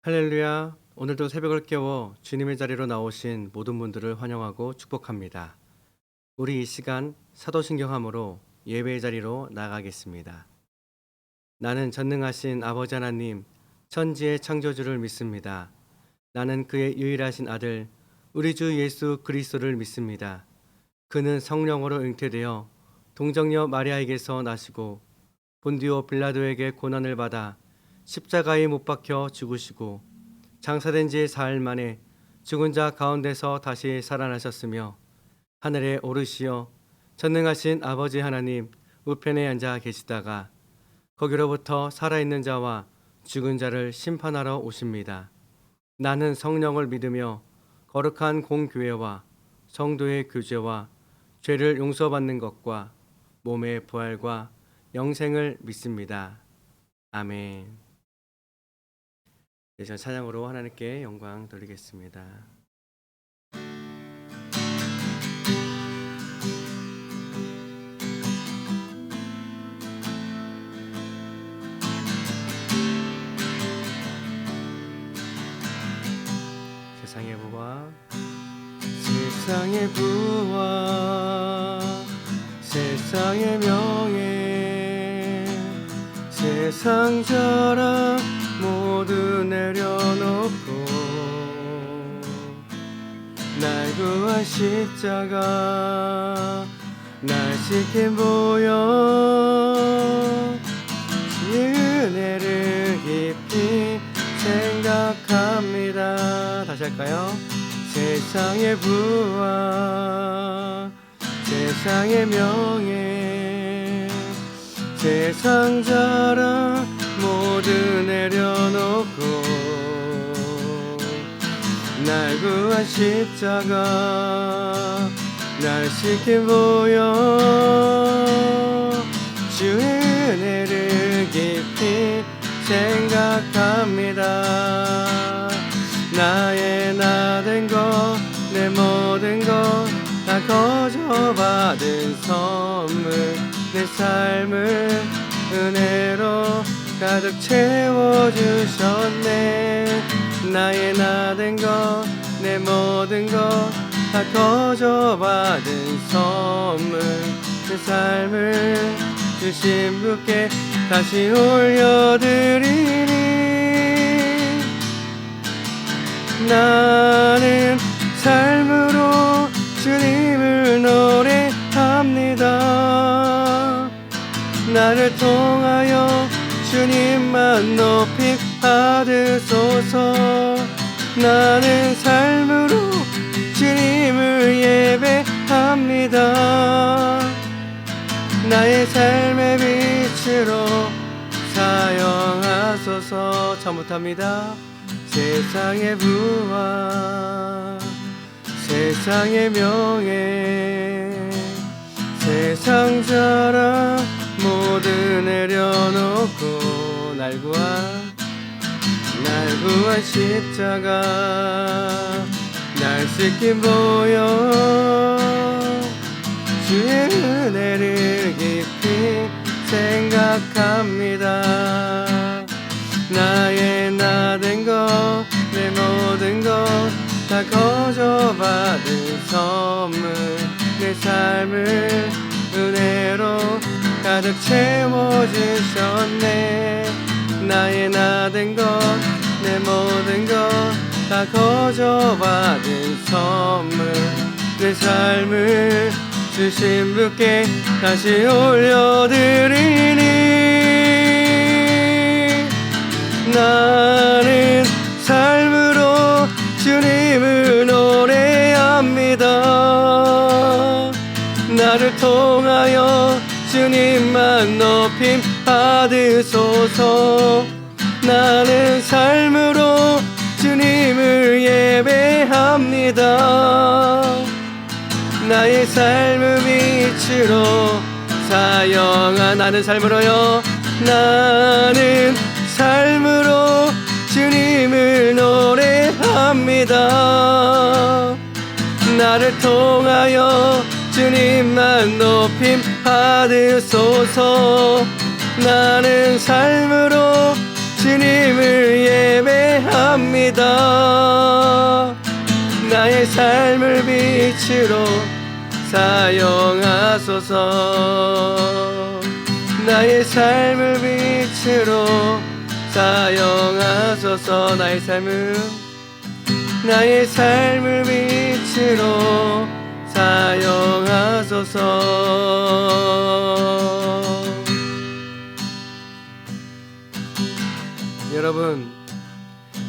할렐루야. 오늘도 새벽을 깨워 주님의 자리로 나오신 모든 분들을 환영하고 축복합니다. 우리 이 시간 사도신경함으로 예배의 자리로 나가겠습니다. 나는 전능하신 아버지 하나님, 천지의 창조주를 믿습니다. 나는 그의 유일하신 아들, 우리 주 예수 그리스도를 믿습니다. 그는 성령으로 잉태되어 동정녀 마리아에게서 나시고 본디오 빌라도에게 고난을 받아 십자가에 못 박혀 죽으시고 장사된 지 사흘 만에 죽은 자 가운데서 다시 살아나셨으며 하늘에 오르시어 전능하신 아버지 하나님 우편에 앉아 계시다가 거기로부터 살아있는 자와 죽은 자를 심판하러 오십니다. 나는 성령을 믿으며 거룩한 공교회와 성도의 교제와 죄를 용서받는 것과 몸의 부활과 영생을 믿습니다. 아멘. 전 찬양으로 하나님께 영광 돌리겠습니다. 세상의 부와 세상의 부와 세상의 명예 세상 자랑 모두 내려놓고 날 구한 십자가 날 지킨 보혈 주의 은혜를 깊이 생각합니다. 다시 할까요? 세상의 부와 세상의 명예 세상 자랑 모두 내려놓고 날 구한 십자가 날 지킨 보혈 주의 은혜를 깊이 생각합니다. 나의 나 된 것 내 모든 것 다 거저 받은 선물 내 삶을 은혜로 가득 채워주셨네. 나의 나 된 것 내 모든 것 다 거저 받은 선물 내 삶을 주신 분께 다시 올려드리니 나는 삶으로 주님을 노래합니다. 나를 통하여 주님만 높이 받으소서. 나는 삶으로 주님을 예배합니다. 나의 삶의 빛으로 사용하소서. 처음부터입니다. 세상의 부와 세상의 명예 세상 자랑 모두 내려놓고 날 구한 십자가 날 지킨 보혈 주의 은혜를 깊이 생각합니다. 나의 나 된 것 내 모든 것 다 거저 받은 선물 내 삶을 은혜로 가득 채워주셨네. 나의 나 된 것 내 모든 것 다 거저 받은 선물 내 삶을 주신 분께 다시 올려드리니 나는 삶으로 주님을 노래합니다. 나를 통하여 주님만 높임 받으소서. 나는 삶으로 주님을 예배합니다. 나의 삶을 빛으로 사용한 나는 삶으로요. 나는 삶으로 주님을 노래합니다. 나를 통하여 주님만 높임 받으소서. 나는 삶으로 주님을 예배합니다. 구합니다. 나의 삶을 빛으로 사용하소서. 나의 삶을 빛으로 사용하소서. 나의 삶을 빛으로 사용하소서. 여러분,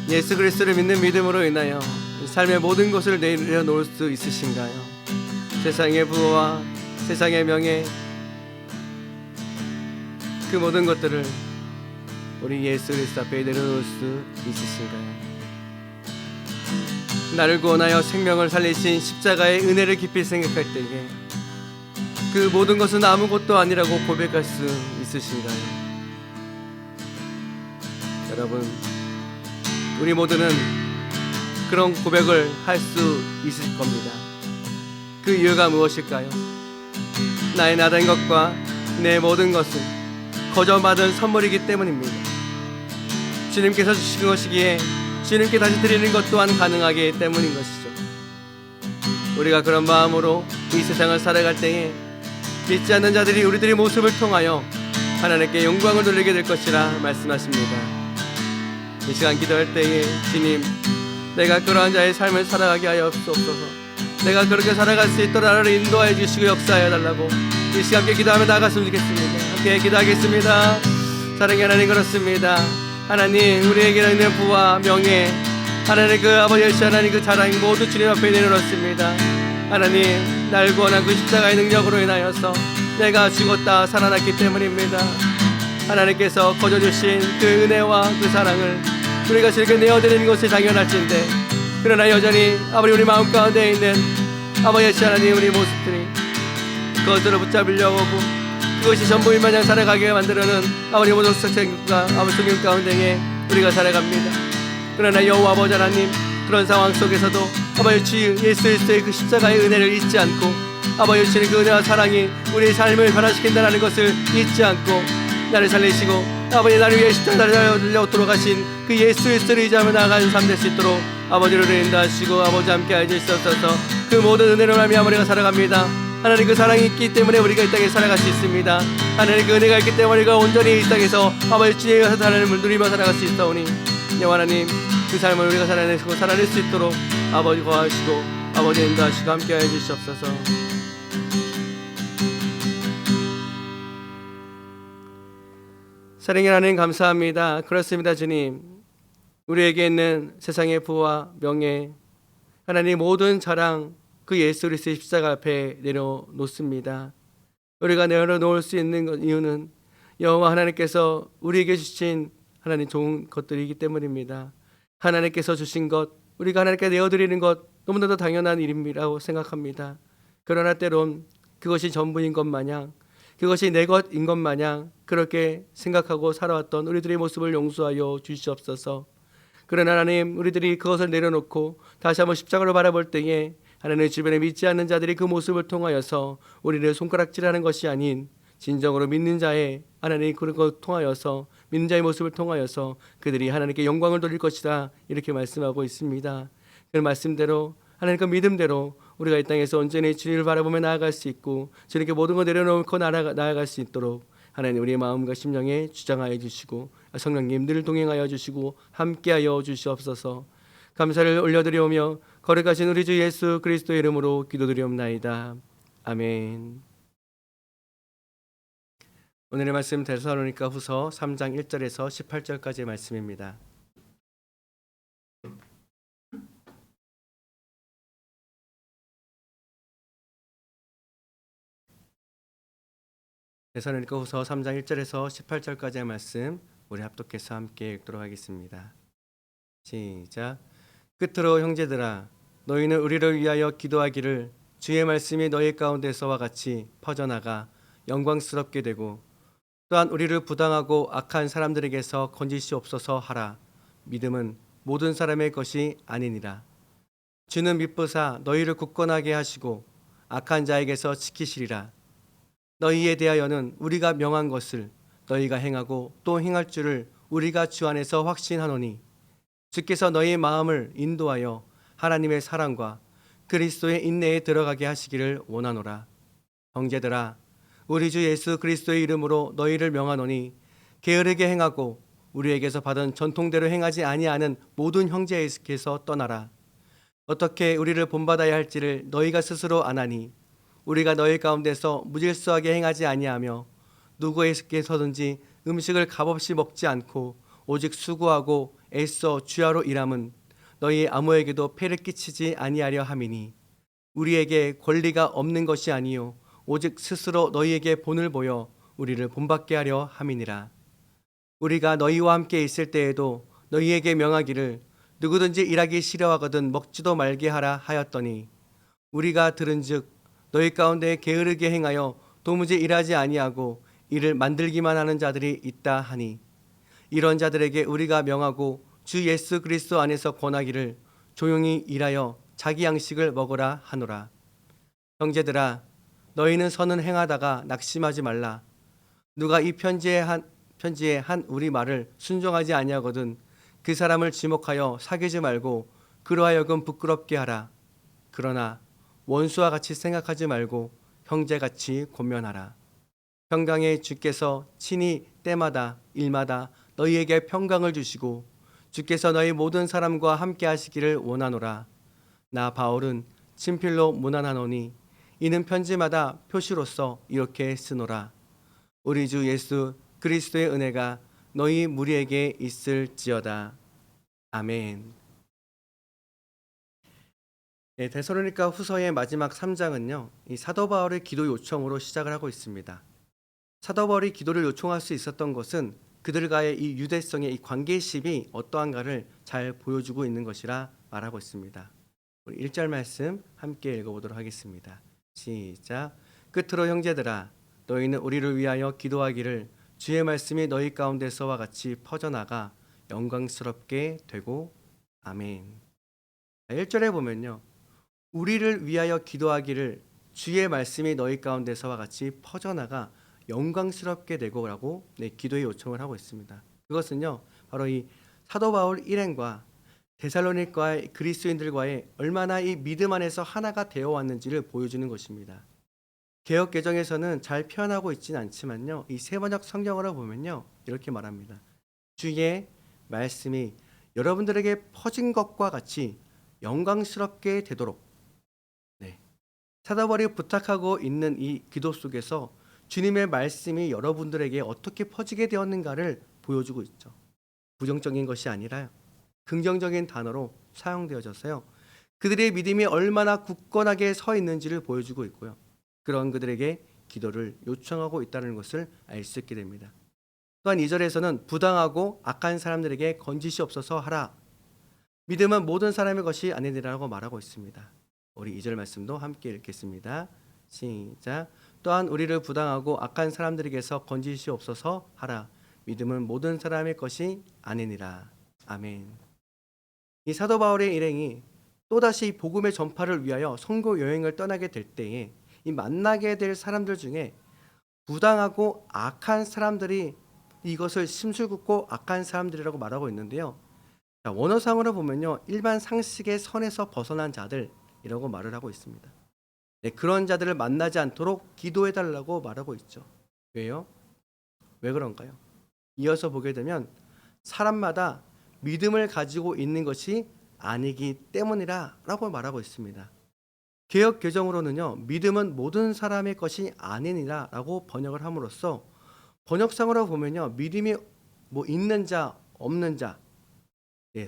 예수 그리스도를 믿는 믿음으로 인하여 삶의 모든 것을 내려놓을 수 있으신가요? 세상의 부와 세상의 명예, 그 모든 것들을 우리 예수 그리스도 앞에 내려놓을 수 있으신가요? 나를 구원하여 생명을 살리신 십자가의 은혜를 깊이 생각할 때에 그 모든 것은 아무것도 아니라고 고백할 수 있으신가요? 여러분, 우리 모두는 그런 고백을 할 수 있을 겁니다. 그 이유가 무엇일까요? 나의 나된 것과 내 모든 것은 거저받은 선물이기 때문입니다. 주님께서 주신 것이기에 주님께 다시 드리는 것 또한 가능하기 때문인 것이죠. 우리가 그런 마음으로 이 세상을 살아갈 때에 믿지 않는 자들이 우리들의 모습을 통하여 하나님께 영광을 돌리게 될 것이라 말씀하십니다. 이 시간 기도할 때에 주님, 내가 그러한 자의 삶을 살아가게 하여 없소서. 내가 그렇게 살아갈 수 있도록 나를 인도하여 주시고 역사하여 달라고 이 시간 함께 기도하며 나아갔으면 좋겠습니다. 함께 기도하겠습니다. 사랑의 하나님, 그렇습니다. 하나님, 우리에게 있는 부와 명예, 하나님 그 아버지 하나님 그 자랑 모두 주님 앞에 내려놓습니다. 하나님, 날 구원한 그 십자가의 능력으로 인하여서 내가 죽었다 살아났기 때문입니다. 하나님께서 거저주신 그 은혜와 그 사랑을 우리가 즐겨 내어드리는 것이 당연할진데, 그러나 여전히 아버지 우리 마음 가운데 있는 아버지 하나님 우리 모습들이 그것들을 붙잡으려고 하고 그것이 전부인 마냥 살아가게 만들어는 아버지 모든 생각과 아버지 성경 가운데에 우리가 살아갑니다. 그러나 여호와 아버지 하나님, 그런 상황 속에서도 아버지 주 예수 그리스도의 그 십자가의 은혜를 잊지 않고 아버지 주시는 그 은혜와 사랑이 우리의 삶을 변화시킨다는 것을 잊지 않고 나를 살리시고 아버지 나를 위해 십자가를 달려 돌아가신 그 예수 그리스도를 의지하며 나아가는 삶 될 수 있도록 아버지를 인도하시고 아버지 함께 하여 주시옵소서. 그 모든 은혜로 말미암아 우리가 살아갑니다. 하나님 그 사랑이 있기 때문에 우리가 이 땅에 살아갈 수 있습니다. 하나님 그 은혜가 있기 때문에 우리가 온전히 이 땅에서 아버지 주님의 하나님을 누리며 살아갈 수 있사오니 여호와 하나님, 그 삶을 우리가 살아낼 수 있도록 아버지 거하시고 아버지 인도하시고 함께 하여 주시옵소서. 사랑의 하나님, 감사합니다. 그렇습니다. 주님, 우리에게 있는 세상의 부와 명예, 하나님 모든 자랑 그 예수 그리스도의 십자가 앞에 내려놓습니다. 우리가 내려놓을 수 있는 이유는 여호와 하나님께서 우리에게 주신 하나님 좋은 것들이기 때문입니다. 하나님께서 주신 것, 우리가 하나님께 내어드리는 것 너무나도 당연한 일이라고 생각합니다. 그러나 때론 그것이 전부인 것 마냥, 그것이 내 것인 것 마냥 그렇게 생각하고 살아왔던 우리들의 모습을 용서하여 주시옵소서. 그러나 하나님, 우리들이 그것을 내려놓고 다시 한번 십자가를 바라볼 때에 하나님 주변에 믿지 않는 자들이 그 모습을 통하여서 우리를 손가락질하는 것이 아닌 진정으로 믿는 자의 하나님 그런 것 통하여서 믿는 자의 모습을 통하여서 그들이 하나님께 영광을 돌릴 것이다, 이렇게 말씀하고 있습니다. 그 말씀대로 하나님 그 믿음대로 우리가 이 땅에서 온전히 주님을 바라보며 나아갈 수 있고 주님께 모든 걸 내려놓고 나아갈 수 있도록 하나님 우리의 마음과 심령에 주장하여 주시고 성령님 늘 동행하여 주시고 함께하여 주시옵소서. 감사를 올려드리오며 거룩하신 우리 주 예수 그리스도의 이름으로 기도드리옵나이다. 아멘. 오늘의 말씀 데살로니가 후서 3장 1절에서 18절까지의 말씀입니다. 데살로니가 후서 3장 1절에서 18절까지의 말씀 우리 합독해서 함께 읽도록 하겠습니다. 시작. 끝으로 형제들아, 너희는 우리를 위하여 기도하기를 주의 말씀이 너희 가운데서와 같이 퍼져나가 영광스럽게 되고 또한 우리를 부당하고 악한 사람들에게서 건지시옵소서 하라. 믿음은 모든 사람의 것이 아니니라. 주는 미쁘사 너희를 굳건하게 하시고 악한 자에게서 지키시리라. 너희에 대하여는 우리가 명한 것을 너희가 행하고 또 행할 줄을 우리가 주 안에서 확신하노니 주께서 너희 마음을 인도하여 하나님의 사랑과 그리스도의 인내에 들어가게 하시기를 원하노라. 형제들아, 우리 주 예수 그리스도의 이름으로 너희를 명하노니 게으르게 행하고 우리에게서 받은 전통대로 행하지 아니하는 모든 형제에게서 떠나라. 어떻게 우리를 본받아야 할지를 너희가 스스로 아나니 우리가 너희 가운데서 무질서하게 행하지 아니하며 누구에게서든지 음식을 값없이 먹지 않고 오직 수고하고 애써 주야로 일함은 너희 아무에게도 폐를 끼치지 아니하려 함이니 우리에게 권리가 없는 것이 아니요 오직 스스로 너희에게 본을 보여 우리를 본받게 하려 함이니라. 우리가 너희와 함께 있을 때에도 너희에게 명하기를 누구든지 일하기 싫어하거든 먹지도 말게 하라 하였더니 우리가 들은즉 너희 가운데 게으르게 행하여 도무지 일하지 아니하고 일을 만들기만 하는 자들이 있다 하니 이런 자들에게 우리가 명하고 주 예수 그리스도 안에서 권하기를 조용히 일하여 자기 양식을 먹으라 하노라. 형제들아, 너희는 선은 행하다가 낙심하지 말라. 누가 이 편지에 한 우리 말을 순종하지 아니하거든 그 사람을 지목하여 사귀지 말고 그러하여금 부끄럽게 하라. 그러나 원수와 같이 생각하지 말고 형제같이 권면하라. 평강의 주께서 친히 때마다 일마다 너희에게 평강을 주시고 주께서 너희 모든 사람과 함께 하시기를 원하노라. 나 바울은 친필로 문안하노니 이는 편지마다 표시로서 이렇게 쓰노라. 우리 주 예수 그리스도의 은혜가 너희 무리에게 있을지어다. 아멘. 네, 데살로니가 후서의 마지막 3장은요. 이 사도 바울의 기도 요청으로 시작을 하고 있습니다. 사도 바울이 기도를 요청할 수 있었던 것은 그들과의 이 유대성의 이 관계심이 어떠한가를 잘 보여주고 있는 것이라 말하고 있습니다. 우리 1절 말씀 함께 읽어보도록 하겠습니다. 시작. 끝으로 형제들아, 너희는 우리를 위하여 기도하기를 주의 말씀이 너희 가운데서와 같이 퍼져나가 영광스럽게 되고 아멘. 1절에 보면요. 우리를 위하여 기도하기를 주의 말씀이 너희 가운데서와 같이 퍼져나가 영광스럽게 되고라고 기도의 요청을 하고 있습니다. 그것은요. 바로 이 사도 바울 일행과 데살로니가의 그리스도인들과의 얼마나 이 믿음 안에서 하나가 되어 왔는지를 보여주는 것입니다. 개역 개정에서는 잘 표현하고 있지는 않지만요. 이 세번역 성경으로 보면요. 이렇게 말합니다. 주의 말씀이 여러분들에게 퍼진 것과 같이 영광스럽게 되도록 사도 바울이 부탁하고 있는 이 기도 속에서 주님의 말씀이 여러분들에게 어떻게 퍼지게 되었는가를 보여주고 있죠. 부정적인 것이 아니라 긍정적인 단어로 사용되어져서요. 그들의 믿음이 얼마나 굳건하게 서 있는지를 보여주고 있고요. 그런 그들에게 기도를 요청하고 있다는 것을 알 수 있게 됩니다. 또한 2절에서는 부당하고 악한 사람들에게 건지시옵소서 하라. 믿음은 모든 사람의 것이 아니니라고 말하고 있습니다. 우리 2절 말씀도 함께 읽겠습니다. 시작. 또한 우리를 부당하고 악한 사람들에게서 건지시옵소서 하라. 믿음은 모든 사람의 것이 아니니라. 아멘. 이 사도 바울의 일행이 또다시 복음의 전파를 위하여 선교 여행을 떠나게 될 때에 이 만나게 될 사람들 중에 부당하고 악한 사람들이 이것을 심술궂고 악한 사람들이라고 말하고 있는데요. 원어상으로 보면요. 일반 상식의 선에서 벗어난 자들이라고 말을 하고 있습니다. 그런 자들을 만나지 않도록 기도해달라고 말하고 있죠. 왜요? 왜 그런가요? 이어서 보게 되면 사람마다 믿음을 가지고 있는 것이 아니기 때문이라 라고 말하고 있습니다. 개역 개정으로는요. 믿음은 모든 사람의 것이 아니니라 라고 번역을 함으로써 번역상으로 보면요. 믿음이 있는 자 없는 자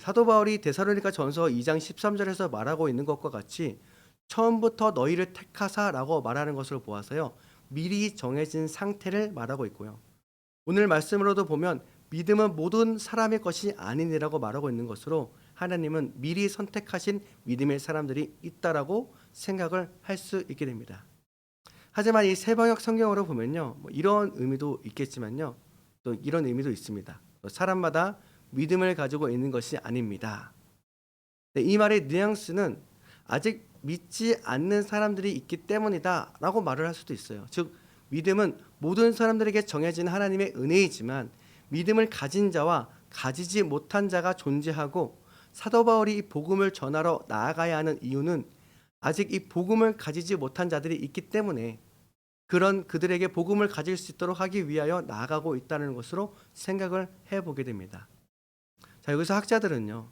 사도 바울이 데살로니가 전서 2장 13절에서 말하고 있는 것과 같이 처음부터 너희를 택하사라고 말하는 것을 보아서요. 미리 정해진 상태를 말하고 있고요. 오늘 말씀으로도 보면 믿음은 모든 사람의 것이 아니니라고 말하고 있는 것으로 하나님은 미리 선택하신 믿음의 사람들이 있다라고 생각을 할 수 있게 됩니다. 하지만 이 세번역 성경으로 보면요. 이런 의미도 있겠지만요. 또 이런 의미도 있습니다. 사람마다 믿음을 가지고 있는 것이 아닙니다. 이 말의 뉘앙스는 아직 믿지 않는 사람들이 있기 때문이다 라고 말을 할 수도 있어요. 즉 믿음은 모든 사람들에게 정해진 하나님의 은혜이지만 믿음을 가진 자와 가지지 못한 자가 존재하고 사도 바울이 이 복음을 전하러 나아가야 하는 이유는 아직 이 복음을 가지지 못한 자들이 있기 때문에 그런 그들에게 복음을 가질 수 있도록 하기 위하여 나아가고 있다는 것으로 생각을 해보게 됩니다. 자, 여기서 학자들은요,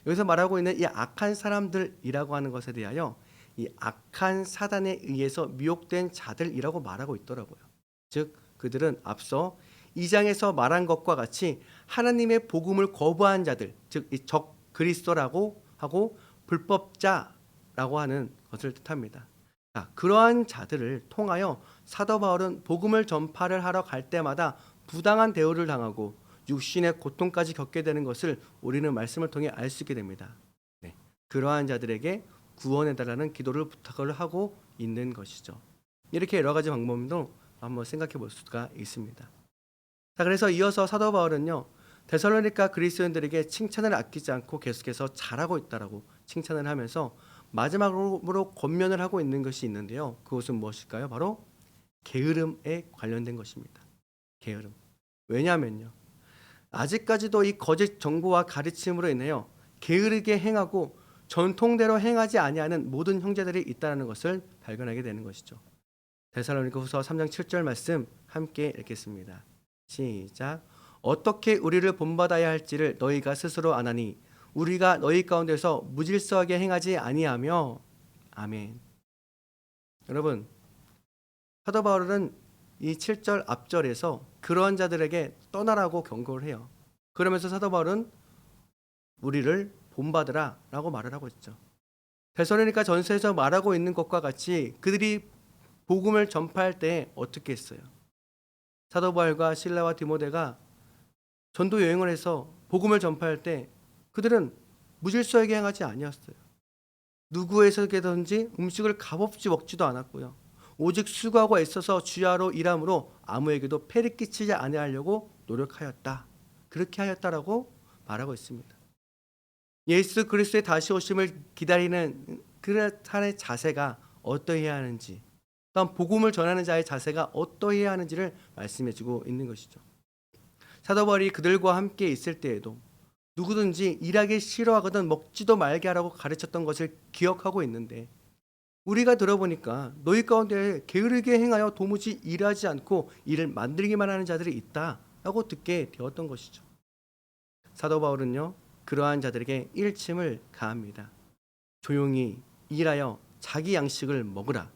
여기서 말하고 있는 이 악한 사람들이라고 하는 것에 대하여 이 악한 사단에 의해서 미혹된 자들이라고 말하고 있더라고요. 즉 그들은 앞서 2장에서 말한 것과 같이 하나님의 복음을 거부한 자들, 즉 이 적 그리스도라고 하고 불법자라고 하는 것을 뜻합니다. 자, 그러한 자들을 통하여 사도 바울은 복음을 전파를 하러 갈 때마다 부당한 대우를 당하고 육신의 고통까지 겪게 되는 것을 우리는 말씀을 통해 알 수 있게 됩니다. 네, 그러한 자들에게 구원해달라는 기도를 부탁을 하고 있는 것이죠. 이렇게 여러 가지 방법도 한번 생각해 볼 수가 있습니다. 자, 그래서 이어서 사도 바울은요, 데살로니가 그리스도인들에게 칭찬을 아끼지 않고 계속해서 잘하고 있다라고 칭찬을 하면서 마지막으로 권면을 하고 있는 것이 있는데요. 그것은 무엇일까요? 바로 게으름에 관련된 것입니다. 게으름. 왜냐하면요, 아직까지도 이 거짓 정보와 가르침으로 인하여 게으르게 행하고 전통대로 행하지 아니하는 모든 형제들이 있다는 것을 발견하게 되는 것이죠. 데살로니가후서 3장 7절 말씀 함께 읽겠습니다. 시작. 어떻게 우리를 본받아야 할지를 너희가 스스로 아나니 우리가 너희 가운데서 무질서하게 행하지 아니하며. 아멘. 여러분, 사도 바울은 이 7절 앞절에서 그러한 자들에게 떠나라고 경고를 해요. 그러면서 사도 바울은 우리를 본받으라 라고 말을 하고 있죠. 데살로니가 전서에서 말하고 있는 것과 같이 그들이 복음을 전파할 때 어떻게 했어요? 사도 바울과 실라와 디모데가 전도 여행을 해서 복음을 전파할 때 그들은 무질서하게 행하지 아니었어요. 누구에게든지 음식을 값없이 먹지도 않았고요. 오직 수고하고 애써서 주야로 일함으로 아무에게도 폐를 끼치지 아니하려고 노력하였다. 그렇게 하였다라고 말하고 있습니다. 예수 그리스도의 다시 오심을 기다리는 그릇한의 자세가 어떠해야 하는지, 또한 복음을 전하는 자의 자세가 어떠해야 하는지를 말씀해주고 있는 것이죠. 사도 바울이 그들과 함께 있을 때에도 누구든지 일하기 싫어하거든 먹지도 말게 하라고 가르쳤던 것을 기억하고 있는데, 우리가 들어보니까 너희 가운데 게으르게 행하여 도무지 일하지 않고 일을 만들기만 하는 자들이 있다라고 듣게 되었던 것이죠. 사도 바울은요, 그러한 자들에게 일침을 가합니다. 조용히 일하여 자기 양식을 먹으라.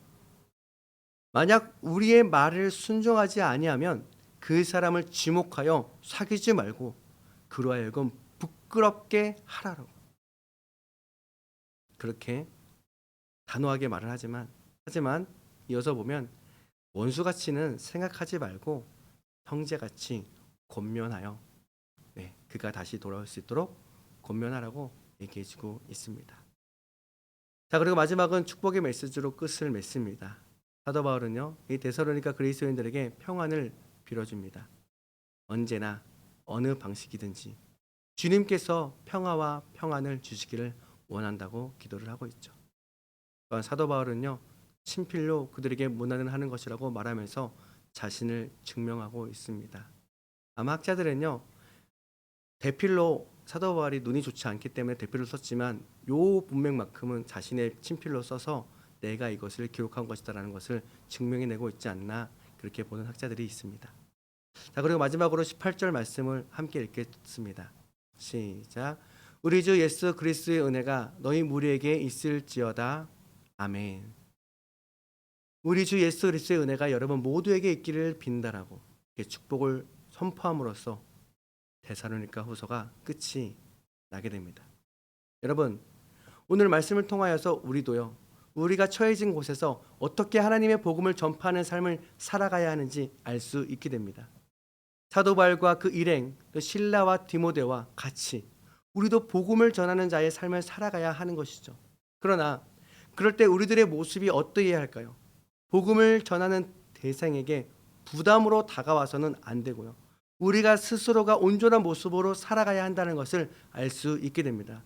만약 우리의 말을 순종하지 아니하면 그 사람을 지목하여 사귀지 말고 그로 하여금 부끄럽게 하라고. 그렇게 단호하게 말을 하지만 이어서 보면 원수같이는 생각하지 말고 형제같이 권면하여 그가 다시 돌아올 수 있도록 권면하라고 얘기해주고 있습니다. 자, 그리고 마지막은 축복의 메시지로 끝을 맺습니다. 사도 바울은요, 이 데살로니가 그리스도인들에게 평안을 빌어줍니다. 언제나 어느 방식이든지 주님께서 평화와 평안을 주시기를 원한다고 기도를 하고 있죠. 또한 사도 바울은요, 친필로 그들에게 문안을 하는 것이라고 말하면서 자신을 증명하고 있습니다. 아마 학자들은요, 대필로 사도 바울이 눈이 좋지 않기 때문에 대필로 썼지만 요 문맥만큼은 자신의 친필로 써서 내가 이것을 기록한 것이다라는 것을 증명해내고 있지 않나, 그렇게 보는 학자들이 있습니다. 자, 그리고 마지막으로 18절 말씀을 함께 읽겠습니다. 시작. 우리 주 예수 그리스도의 은혜가 너희 무리에게 있을지어다. 아멘. 우리 주 예수 그리스도의 은혜가 여러분 모두에게 있기를 빈다라고 축복을 선포함으로써 데살로니가 후서가 끝이 나게 됩니다. 여러분, 오늘 말씀을 통하여서 우리도요, 우리가 처해진 곳에서 어떻게 하나님의 복음을 전파하는 삶을 살아가야 하는지 알 수 있게 됩니다. 사도 바울과 그 일행, 또 실라와 디모데와 같이 우리도 복음을 전하는 자의 삶을 살아가야 하는 것이죠. 그러나 그럴 때 우리들의 모습이 어떠해야 할까요? 복음을 전하는 대상에게 부담으로 다가와서는 안 되고요, 우리가 스스로가 온전한 모습으로 살아가야 한다는 것을 알 수 있게 됩니다.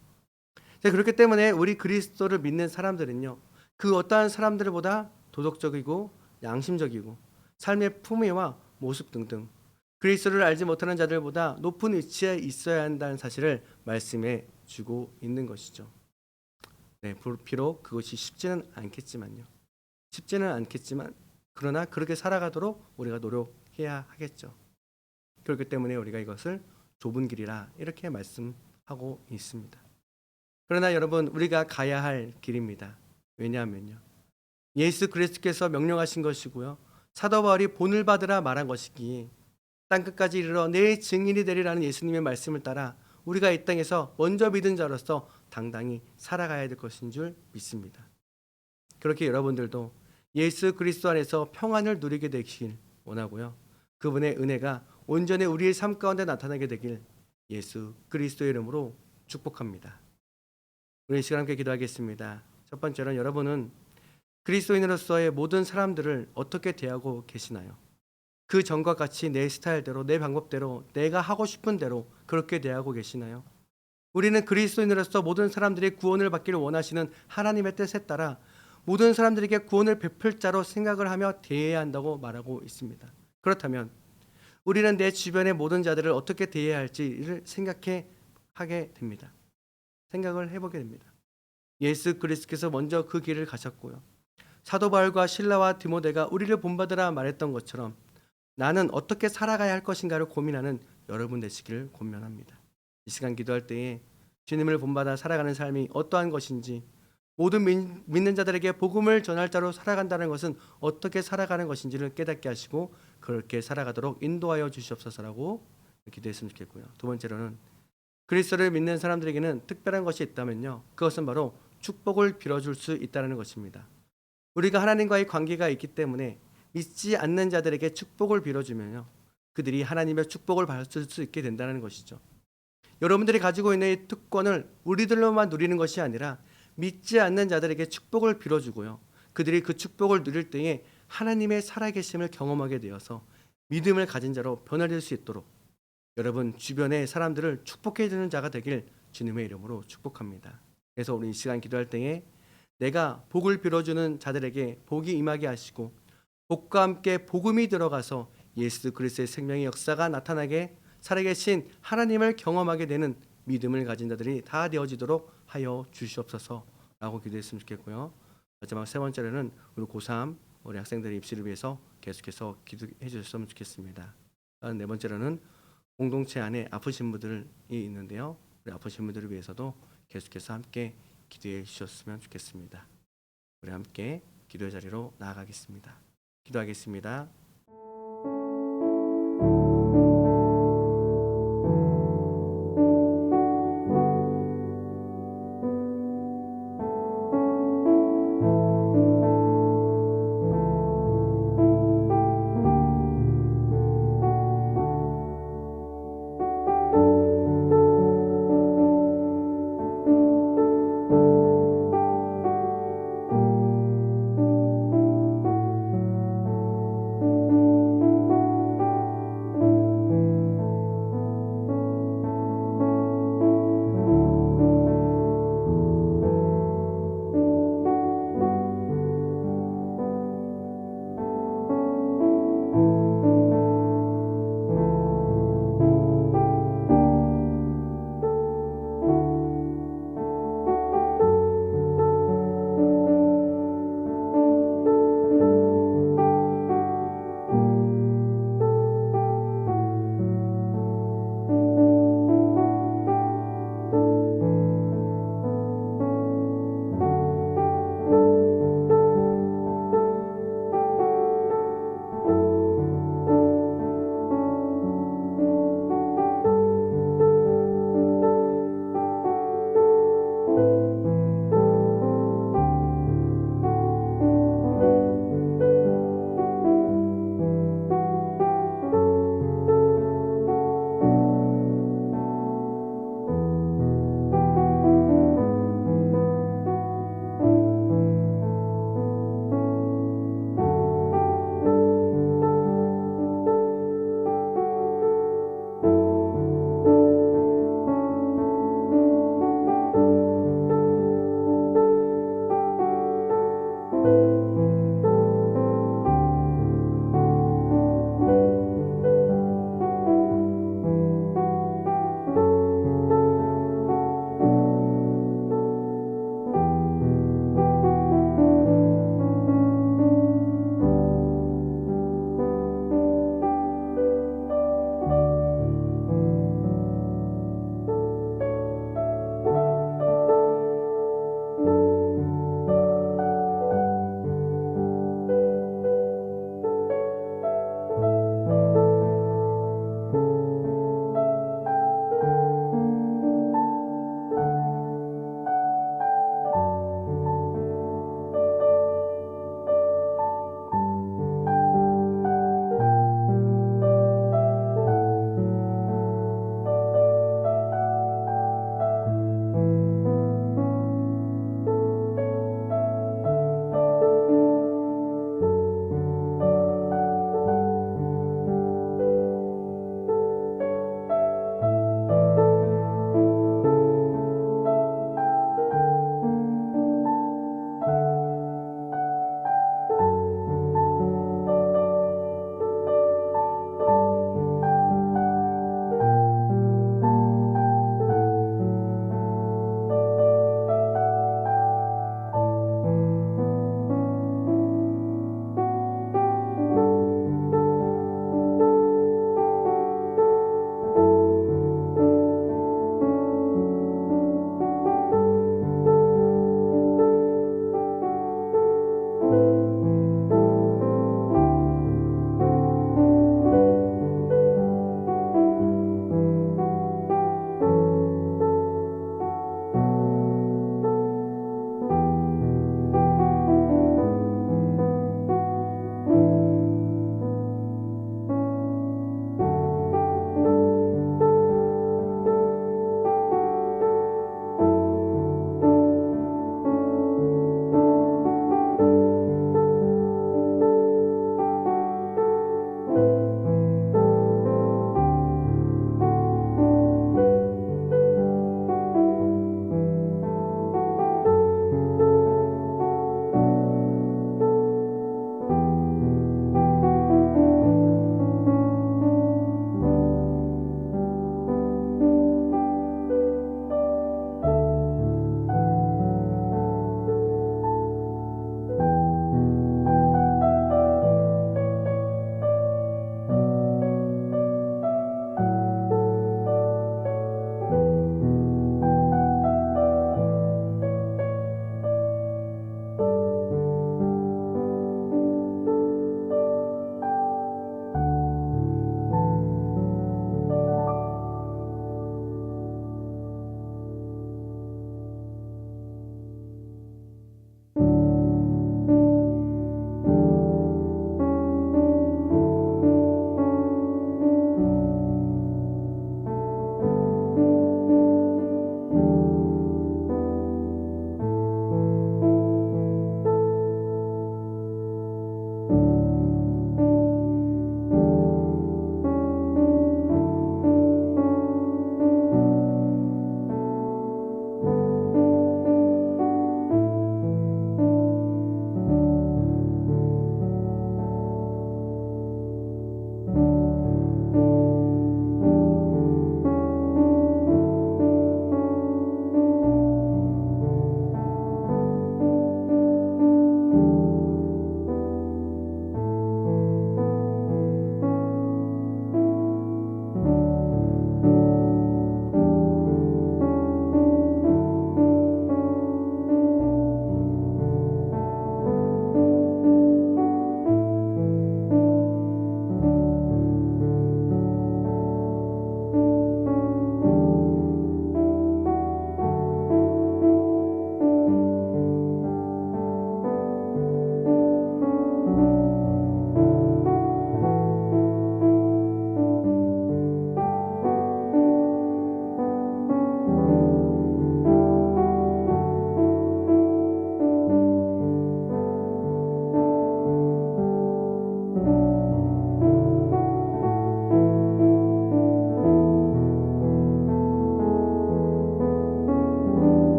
그렇기 때문에 우리 그리스도를 믿는 사람들은요, 그 어떠한 사람들보다 도덕적이고 양심적이고 삶의 품위와 모습 등등 그리스도를 알지 못하는 자들보다 높은 위치에 있어야 한다는 사실을 말씀해 주고 있는 것이죠. 네, 비록 그것이 쉽지는 않겠지만요. 쉽지는 않겠지만 그러나 그렇게 살아가도록 우리가 노력해야 하겠죠. 그렇기 때문에 우리가 이것을 좁은 길이라 이렇게 말씀하고 있습니다. 그러나 여러분, 우리가 가야 할 길입니다. 왜냐하면요, 예수 그리스도께서 명령하신 것이고요, 사도 바울이 본을 받으라 말한 것이기에 땅끝까지 이르러 내 증인이 되리라는 예수님의 말씀을 따라 우리가 이 땅에서 먼저 믿은 자로서 당당히 살아가야 될 것인 줄 믿습니다. 그렇게 여러분들도 예수 그리스도 안에서 평안을 누리게 되길 원하고요, 그분의 은혜가 온전히 우리의 삶 가운데 나타나게 되길 예수 그리스도의 이름으로 축복합니다. 우리 이 시간 함께 기도하겠습니다. 첫 번째로, 여러분은 그리스도인으로서의 모든 사람들을 어떻게 대하고 계시나요? 그 전과 같이 내 스타일대로, 내 방법대로, 내가 하고 싶은 대로 그렇게 대하고 계시나요? 우리는 그리스도인으로서 모든 사람들이 구원을 받기를 원하시는 하나님의 뜻에 따라 모든 사람들에게 구원을 베풀 자로 생각을 하며 대해야 한다고 말하고 있습니다. 그렇다면 우리는 내 주변의 모든 자들을 어떻게 대해야 할지를 하게 됩니다. 생각을 해보게 됩니다. 예수 그리스도께서 먼저 그 길을 가셨고요, 사도 바울과 실라와 디모데가 우리를 본받으라 말했던 것처럼 나는 어떻게 살아가야 할 것인가를 고민하는 여러분 되시기를 권면합니다. 이 시간 기도할 때에 주님을 본받아 살아가는 삶이 어떠한 것인지, 모든 믿는 자들에게 복음을 전할 자로 살아간다는 것은 어떻게 살아가는 것인지를 깨닫게 하시고 그렇게 살아가도록 인도하여 주시옵소서라고 기도했으면 좋겠고요. 두 번째로는, 그리스도를 믿는 사람들에게는 특별한 것이 있다면요, 그것은 바로 축복을 빌어줄 수 있다는 것입니다. 우리가 하나님과의 관계가 있기 때문에 믿지 않는 자들에게 축복을 빌어주면요, 그들이 하나님의 축복을 받을 수 있게 된다는 것이죠. 여러분들이 가지고 있는 이 특권을 우리들로만 누리는 것이 아니라 믿지 않는 자들에게 축복을 빌어주고요, 그들이 그 축복을 누릴 때에 하나님의 살아계심을 경험하게 되어서 믿음을 가진 자로 변화될 수 있도록 여러분 주변의 사람들을 축복해 주는 자가 되길 주님의 이름으로 축복합니다. 그래서 우리 이 시간 기도할 때에 내가 복을 빌어주는 자들에게 복이 임하게 하시고 복과 함께 복음이 들어가서 예수 그리스도의 생명의 역사가 나타나게 살아계신 하나님을 경험하게 되는 믿음을 가진 자들이 다 되어지도록 하여 주시옵소서라고 기도했으면 좋겠고요. 마지막 세 번째로는 우리 고3 우리 학생들의 입시를 위해서 계속해서 기도해 주셨으면 좋겠습니다. 네 번째로는 공동체 안에 아프신 분들이 있는데요, 우리 아프신 분들을 위해서도 계속해서 함께 기도해 주셨으면 좋겠습니다. 우리 함께 기도의 자리로 나아가겠습니다. 기도하겠습니다.